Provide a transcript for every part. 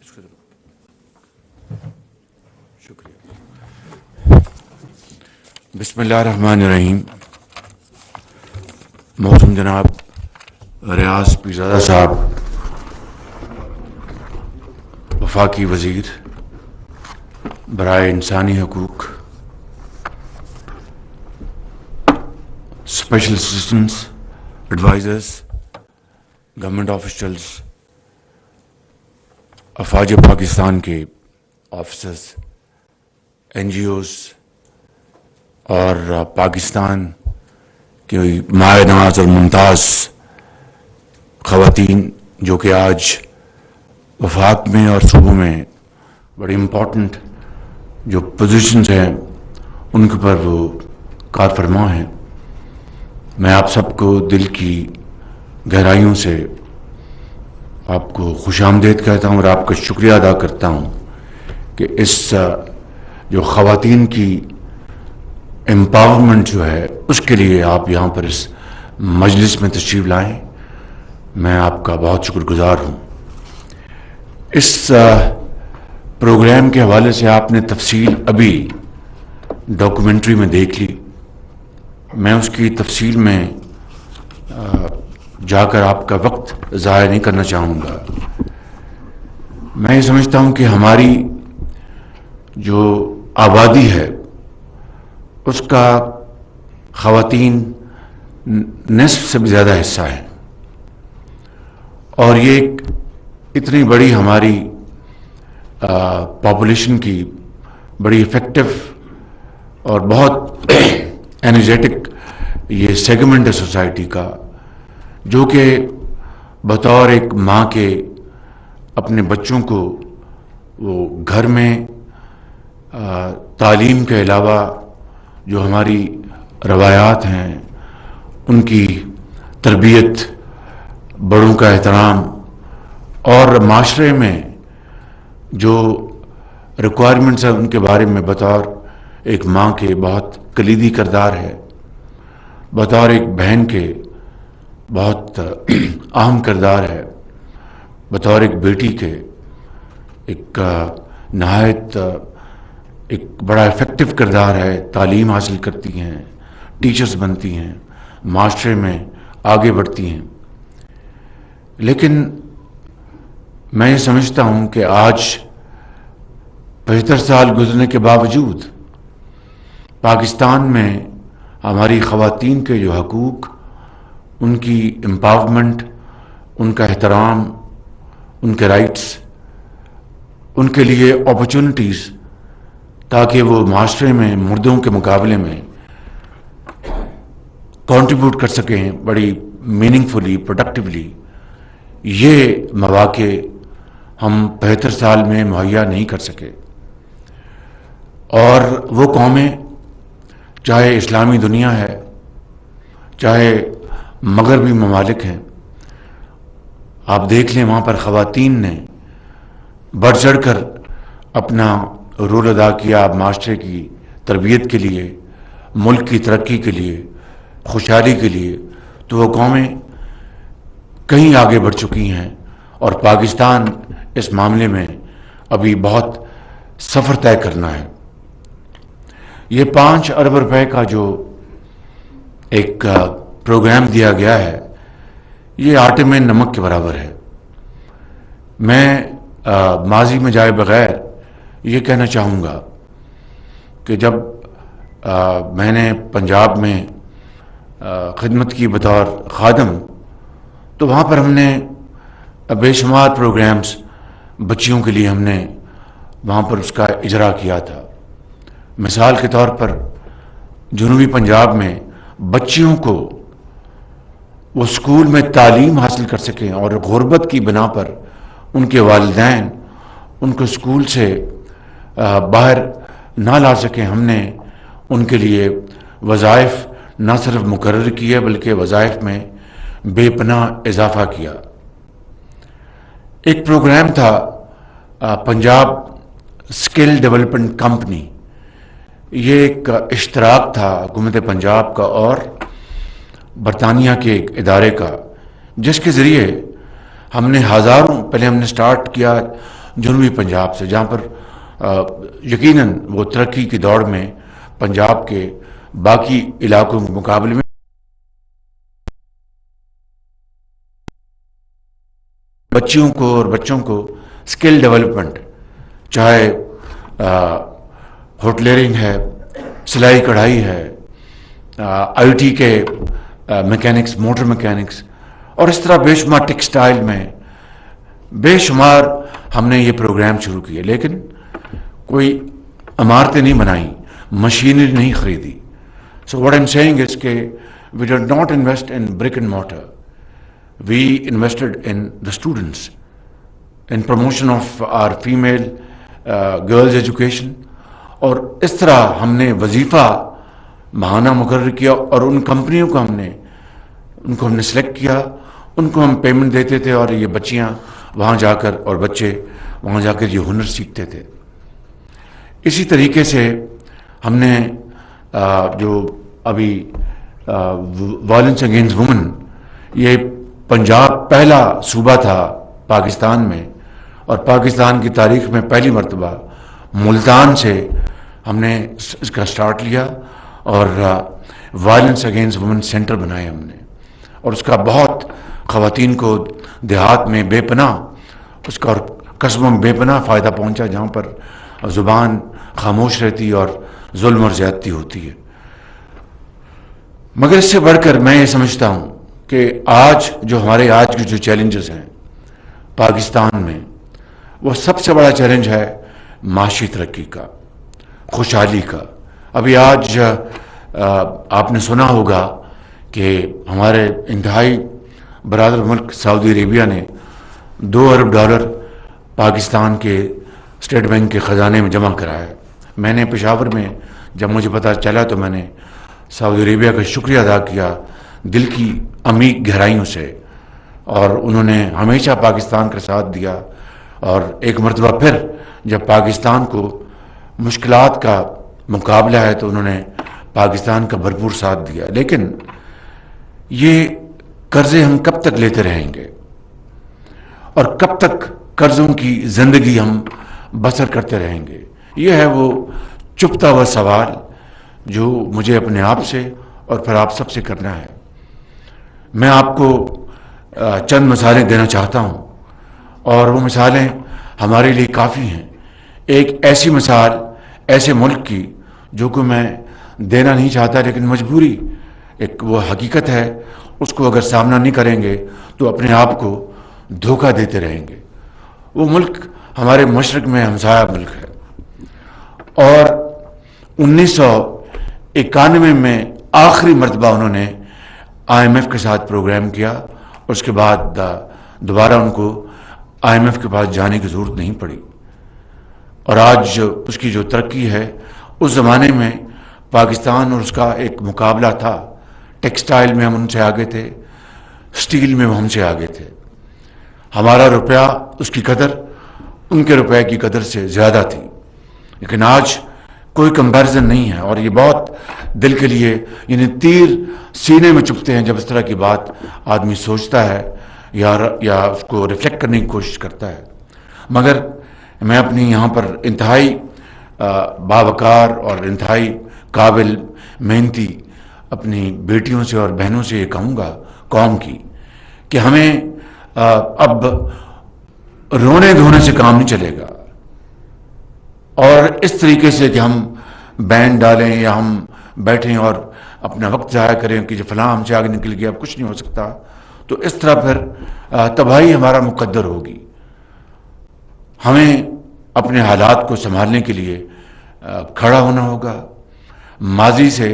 شکریہ. بسم اللہ الرحمن الرحیم. محترم جناب ریاض پیرزادہ صاحب، وفاقی وزیر برائے انسانی حقوق، special assistants, advisers, government officials, افواج پاکستان کے آفیسرز، این جی اوز اور پاکستان کی مائع نواز اور ممتاز خواتین جو کہ آج وفاق میں اور صوبوں میں بڑی امپورٹنٹ جو پوزیشنز ہیں ان کے پر وہ کار فرما ہیں، میں آپ سب کو دل کی گہرائیوں سے آپ کو خوش آمدید کہتا ہوں اور آپ کا شکریہ ادا کرتا ہوں کہ اس جو خواتین کی امپاورمنٹ جو ہے اس کے لیے آپ یہاں پر اس مجلس میں تشریف لائیں. میں آپ کا بہت شکر گزار ہوں. اس پروگرام کے حوالے سے آپ نے تفصیل ابھی ڈاکومنٹری میں دیکھ لی. میں اس کی تفصیل میں جا کر آپ کا وقت ضائع نہیں کرنا چاہوں گا. میں یہ سمجھتا ہوں کہ ہماری جو آبادی ہے اس کا خواتین نصف سے بھی زیادہ حصہ ہے، اور یہ ایک اتنی بڑی ہماری پاپولیشن کی بڑی افیکٹو اور بہت انرجیٹک یہ سیگمنٹ ہے سوسائٹی کا، جو کہ بطور ایک ماں کے اپنے بچوں کو وہ گھر میں تعلیم کے علاوہ جو ہماری روایات ہیں ان کی تربیت، بڑوں کا احترام اور معاشرے میں جو ریکوائرمنٹس ہیں ان کے بارے میں بطور ایک ماں کے بہت کلیدی کردار ہے، بطور ایک بہن کے بہت اہم کردار ہے، بطور ایک بیٹی کے ایک نہایت ایک بڑا افیکٹو کردار ہے. تعلیم حاصل کرتی ہیں، ٹیچرز بنتی ہیں، معاشرے میں آگے بڑھتی ہیں. لیکن میں یہ سمجھتا ہوں کہ آج 75 سال گزرنے کے باوجود پاکستان میں ہماری خواتین کے جو حقوق، ان کی امپاورمنٹ، ان کا احترام، ان کے رائٹس، ان کے لیے اپرچونٹیز، تاکہ وہ معاشرے میں مردوں کے مقابلے میں کنٹریبیوٹ کر سکیں بڑی میننگ فلی، پروڈکٹیولی، یہ مواقع ہم 75 سال میں مہیا نہیں کر سکے. اور وہ قومیں، چاہے اسلامی دنیا ہے، چاہے مغربی ممالک ہیں، آپ دیکھ لیں وہاں پر خواتین نے بڑھ چڑھ کر اپنا رول ادا کیا معاشرے کی تربیت کے لیے، ملک کی ترقی کے لیے، خوشحالی کے لیے. تو وہ قومیں کہیں آگے بڑھ چکی ہیں اور پاکستان اس معاملے میں ابھی بہت سفر طے کرنا ہے. یہ 5 ارب روپے کا جو ایک پروگرام دیا گیا ہے، یہ آٹے میں نمک کے برابر ہے. میں ماضی میں جائے بغیر یہ کہنا چاہوں گا کہ جب میں نے پنجاب میں خدمت کی بطور خادم، تو وہاں پر ہم نے بے شمار پروگرامز بچیوں کے لیے ہم نے وہاں پر اس کا اجرا کیا تھا. مثال کے طور پر جنوبی پنجاب میں بچیوں کو وہ اسکول میں تعلیم حاصل کر سکیں اور غربت کی بنا پر ان کے والدین ان کو اسکول سے باہر نہ لا سکیں، ہم نے ان کے لیے وظائف نہ صرف مقرر کیے بلکہ وظائف میں بے پناہ اضافہ کیا. ایک پروگرام تھا پنجاب اسکل ڈیولپمنٹ کمپنی، یہ ایک اشتراک تھا حکومت پنجاب کا اور برطانیہ کے ایک ادارے کا، جس کے ذریعے ہم نے پہلے ہم نے سٹارٹ کیا جنوبی پنجاب سے، جہاں پر یقیناً وہ ترقی کی دوڑ میں پنجاب کے باقی علاقوں کے مقابلے میں بچیوں کو اور بچوں کو اسکل ڈیولپمنٹ، چاہے ہوٹلرنگ ہے، سلائی کڑھائی ہے، آئی ٹی کے میکینکس، موٹر میکینکس، اور اس طرح بے شمار ٹیکسٹائل میں بے شمار ہم نے یہ پروگرام شروع کیے، لیکن کوئی عمارتیں نہیں بنائیں، مشینری نہیں خریدی. So what I am seeing is کہ we did not invest in brick and mortar. We invested in the students, in promotion of our female girls education. اور اس طرح ہم نے وظیفہ ماہانہ مقرر کیا، اور ان کمپنیوں کو ہم نے سلیکٹ کیا، ان کو ہم پیمنٹ دیتے تھے، اور یہ بچیاں وہاں جا کر اور بچے وہاں جا کر یہ ہنر سیکھتے تھے. اسی طریقے سے ہم نے جو ابھی وائلنس اگینسٹ وومن، یہ پنجاب پہلا صوبہ تھا پاکستان میں، اور پاکستان کی تاریخ میں پہلی مرتبہ ملتان سے ہم نے اس کا سٹارٹ لیا، اور وائلنس اگینسٹ وومن سینٹر بنائے ہم نے، اور اس کا بہت خواتین کو دیہات میں بے پناہ، اس کا اور قصبوں میں بے پناہ فائدہ پہنچا، جہاں پر زبان خاموش رہتی اور ظلم اور زیادتی ہوتی ہے. مگر اس سے بڑھ کر میں یہ سمجھتا ہوں کہ آج کے جو چیلنجز ہیں پاکستان میں، وہ سب سے بڑا چیلنج ہے معاشی ترقی کا، خوشحالی کا. ابھی آج آپ نے سنا ہوگا کہ ہمارے انتہائی برادر ملک سعودی عربیہ نے $2 ارب پاکستان کے اسٹیٹ بینک کے خزانے میں جمع کرایا ہے. میں نے پشاور میں جب مجھے پتہ چلا تو میں نے سعودی عربیہ کا شکریہ ادا کیا دل کی عمیق گہرائیوں سے، اور انہوں نے ہمیشہ پاکستان کا ساتھ دیا، اور ایک مرتبہ پھر جب پاکستان کو مشکلات کا مقابلہ ہے تو انہوں نے پاکستان کا بھرپور ساتھ دیا. لیکن یہ قرضے ہم کب تک لیتے رہیں گے، اور کب تک قرضوں کی زندگی ہم بسر کرتے رہیں گے؟ یہ ہے وہ چپتا ہوا سوال جو مجھے اپنے آپ سے اور پھر آپ سب سے کرنا ہے. میں آپ کو چند مثالیں دینا چاہتا ہوں، اور وہ مثالیں ہمارے لیے کافی ہیں. ایک ایسی مثال ایسے ملک کی جو کہ میں دینا نہیں چاہتا، لیکن مجبوری، ایک وہ حقیقت ہے، اس کو اگر سامنا نہیں کریں گے تو اپنے آپ کو دھوکہ دیتے رہیں گے. وہ ملک ہمارے مشرق میں ہمسایہ ملک ہے، اور 1991 میں آخری مرتبہ انہوں نے IMF کے ساتھ پروگرام کیا، اور اس کے بعد دوبارہ ان کو IMF کے پاس جانے کی ضرورت نہیں پڑی. اور آج اس کی جو ترقی ہے، اس زمانے میں پاکستان اور اس کا ایک مقابلہ تھا. ٹیکسٹائل میں ہم ان سے آگے تھے، سٹیل میں وہ ہم سے آگے تھے. ہمارا روپیہ، اس کی قدر ان کے روپے کی قدر سے زیادہ تھی. لیکن آج کوئی کمپیریزن نہیں ہے، اور یہ بہت دل کے لیے، یعنی تیر سینے میں چبھتے ہیں جب اس طرح کی بات آدمی سوچتا ہے یا اس کو ریفلیکٹ کرنے کی کوشش کرتا ہے. مگر میں اپنی یہاں پر انتہائی باوقار اور انتہائی قابل محنتی اپنی بیٹیوں سے اور بہنوں سے یہ کہوں گا، قوم کی، کہ ہمیں اب رونے دھونے سے کام نہیں چلے گا، اور اس طریقے سے کہ ہم بینڈ ڈالیں یا ہم بیٹھیں اور اپنا وقت ضائع کریں کہ جو فلاں ہم سے آگے نکل گیا، اب کچھ نہیں ہو سکتا، تو اس طرح پھر تباہی ہمارا مقدر ہوگی. ہمیں اپنے حالات کو سنبھالنے کے لیے کھڑا ہونا ہوگا، ماضی سے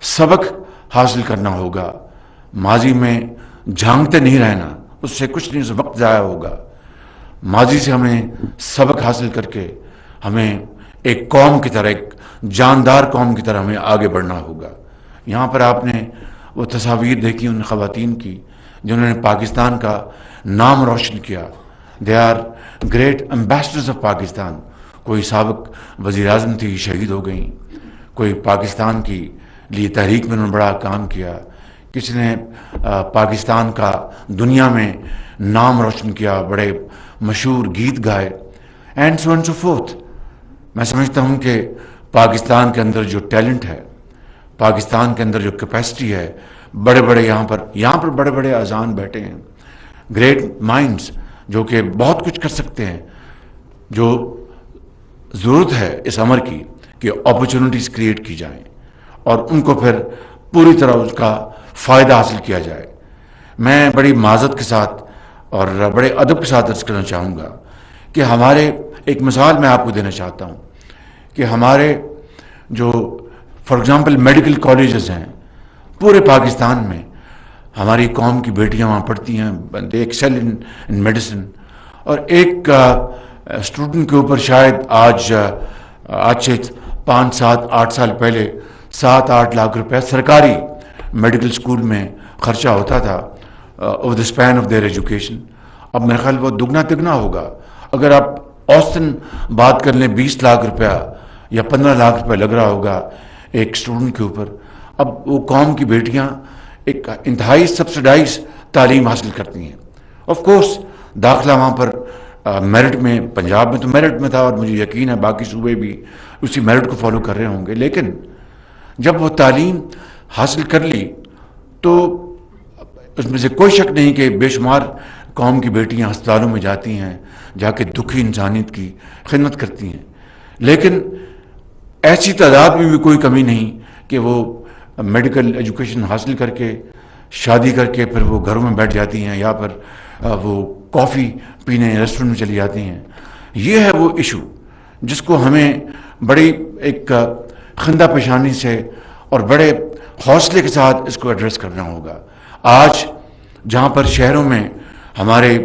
سبق حاصل کرنا ہوگا، ماضی میں جھانکتے نہیں رہنا، اس سے کچھ نہیں، وقت ضائع ہوگا. ماضی سے ہمیں سبق حاصل کر کے ہمیں ایک قوم کی طرح، ایک جاندار قوم کی طرح ہمیں آگے بڑھنا ہوگا. یہاں پر آپ نے وہ تصاویر دیکھی ان خواتین کی جنہوں نے پاکستان کا نام روشن کیا. They are great ambassadors of Pakistan. کوئی سابق وزیر اعظم تھی، شہید ہو گئیں. کوئی پاکستان کی لیے تحریک میں انہوں نے بڑا کام کیا. کسی نے پاکستان کا دنیا میں نام روشن کیا، بڑے مشہور گیت گائے. And so and so forth. میں سمجھتا ہوں کہ پاکستان کے اندر جو ٹیلنٹ ہے، پاکستان کے اندر جو کیپیسٹی ہے، بڑے بڑے یہاں پر بڑے بڑے اذان بیٹھے ہیں، گریٹ مائنڈز جو کہ بہت کچھ کر سکتے ہیں. جو ضرورت ہے اس امر کی کہ اپرچونٹیز کریٹ کی جائیں اور ان کو پھر پوری طرح اس کا فائدہ حاصل کیا جائے. میں بڑی معذرت کے ساتھ اور بڑے ادب کے ساتھ عرض کرنا چاہوں گا کہ ہمارے ایک مثال میں آپ کو دینا چاہتا ہوں کہ ہمارے جو فار ایگزامپل میڈیکل کالجز ہیں پورے پاکستان میں، ہماری قوم کی بیٹیاں وہاں پڑھتی ہیں، دے ایکسل ان میڈیسن. اور ایک اسٹوڈنٹ کے اوپر شاید آج سے 5 7 8 سال پہلے 7 8 لاکھ روپے سرکاری میڈیکل اسکول میں خرچہ ہوتا تھا over the span of their education. اب میرا خیال وہ دگنا تگنا ہوگا. اگر آپ اوسطاً بات کر لیں 20 لاکھ روپیہ یا 15 لاکھ روپے لگ رہا ہوگا ایک اسٹوڈنٹ کے اوپر. اب وہ قوم کی بیٹیاں ایک انتہائی سبسڈائز تعلیم حاصل کرتی ہیں. آف کورس داخلہ وہاں پر میرٹ میں، پنجاب میں تو میرٹ میں تھا اور مجھے یقین ہے باقی صوبے بھی اسی میرٹ کو فالو کر رہے ہوں گے. لیکن جب وہ تعلیم حاصل کر لی تو اس میں سے کوئی شک نہیں کہ بے شمار قوم کی بیٹیاں ہسپتالوں میں جاتی ہیں، جا کے دکھی انسانیت کی خدمت کرتی ہیں. لیکن ایسی تعداد میں بھی کوئی کمی نہیں کہ وہ میڈیکل ایجوکیشن حاصل کر کے شادی کر کے پھر وہ گھروں میں بیٹھ جاتی ہیں یا پھر وہ کافی پینے ریسٹورنٹ میں چلی جاتی ہیں. یہ ہے وہ ایشو جس کو ہمیں بڑی ایک خندہ پیشانی سے اور بڑے حوصلے کے ساتھ اس کو ایڈریس کرنا ہوگا. آج جہاں پر شہروں میں ہمارے